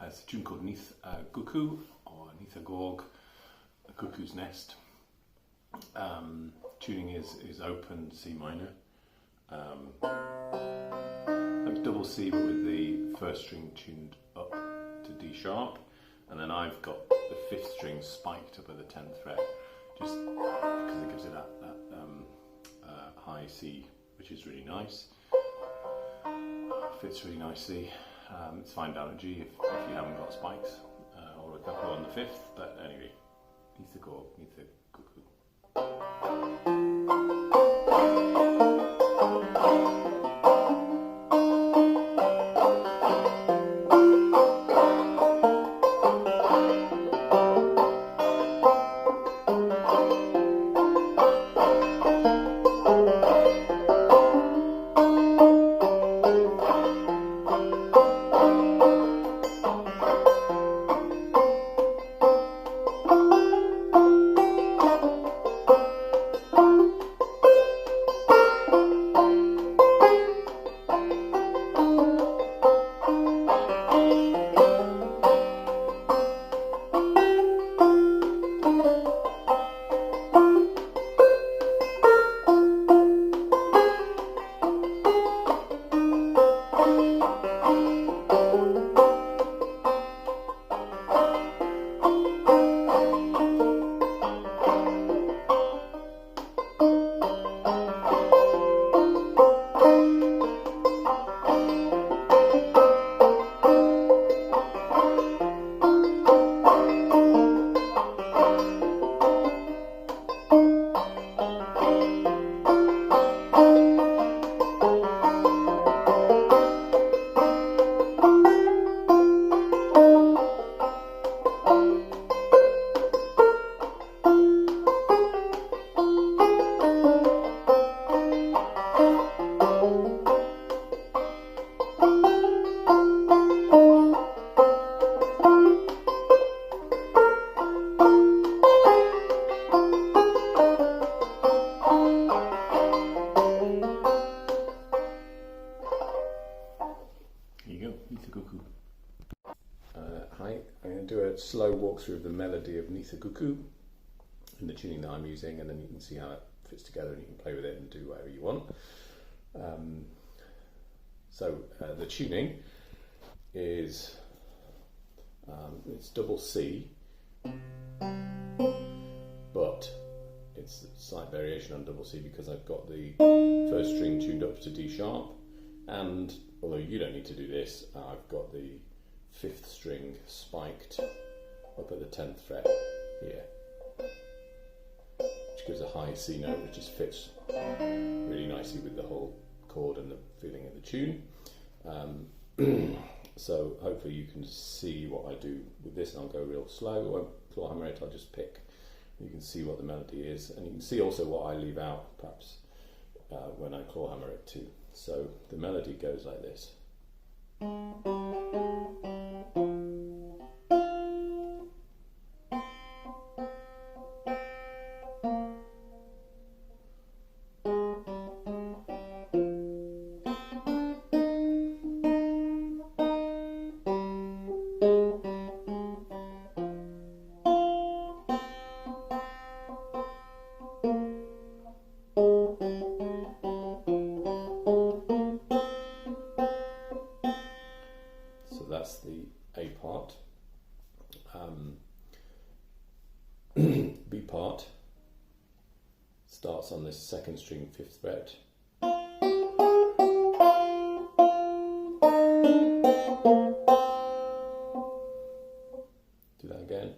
It's a tune called Nyth y Gwcw, or Nyth y Gog, a cuckoo's nest. Tuning is open C minor, like double C but with the first string tuned up to D sharp, and then I've got the fifth string spiked up at the 10th fret, just because it gives it that high C, which is really nice. Fits really nicely. It's fine down at G if you haven't got spikes, or a couple on the fifth, but anyway, Nyth y Gog, Nyth y Gwcw. Hi, I'm going to do a slow walkthrough of the melody of Nyth y Gwcw in the tuning that I'm using, and then you can see how it fits together and you can play with it and do whatever you want. The tuning is it's double C, but it's a slight variation on double C because I've got the first string tuned up to D sharp, and although you don't need to do this, I've got the fifth string spiked up at the 10th fret here, which gives a high C note which just fits really nicely with the whole chord and the feeling of the tune. So hopefully you can see what I do with this, and I'll go real slow. I won't clawhammer it, I'll just pick. You can see what the melody is, and you can see also what I leave out perhaps when I clawhammer it too. So the melody goes like this. That's the A part. B part starts on this second string, 5th fret. Do that again.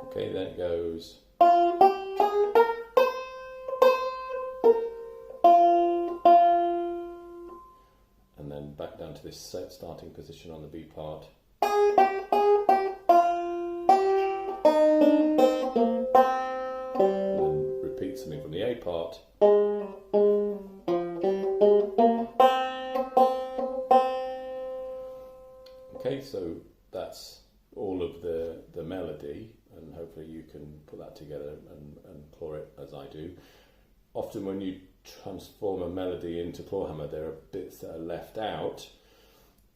Okay, then it goes. And then back down to this set starting position on the B part. And then repeat something from the A part. Okay, so that's all of the melody, and hopefully you can put that together and claw it as I do. often when you transform a melody into Clawhammer, there are bits that are left out,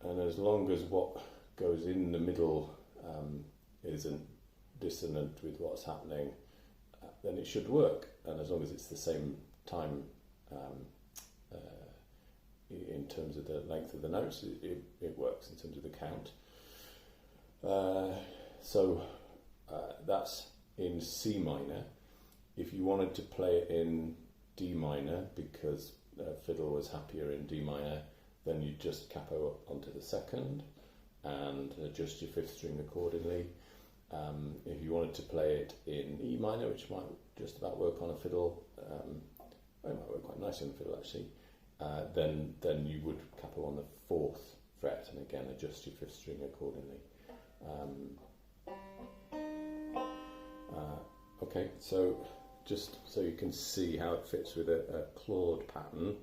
and as long as what goes in the middle isn't dissonant with what's happening, then it should work. And as long as it's the same time in terms of the length of the notes, it works in terms of the count. So that's in C minor. If you wanted to play it in D minor, because fiddle was happier in D minor, then you just capo up onto the second and adjust your fifth string accordingly. If you wanted to play it in E minor, which might just about work on a fiddle, it might work quite nicely on the fiddle actually, then you would capo on the fourth fret and again adjust your fifth string accordingly. Okay, so just so you can see how it fits with a clawed pattern.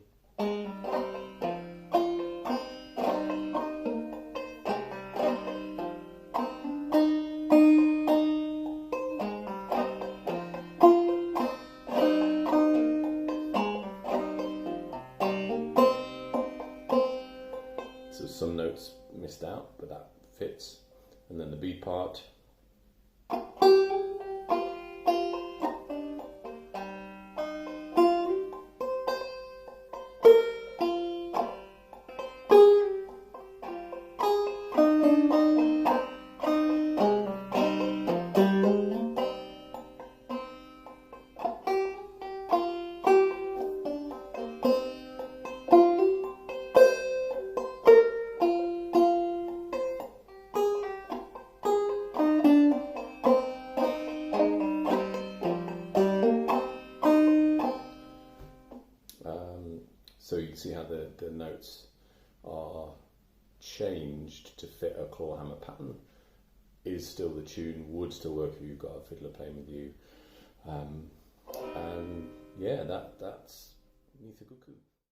So some notes missed out, but that fits. And then the B part. So you can see how the notes are changed to fit a Clawhammer pattern. Is still the tune, would still work if you've got a fiddler playing with you. And yeah, that's Nyth y Gwcw.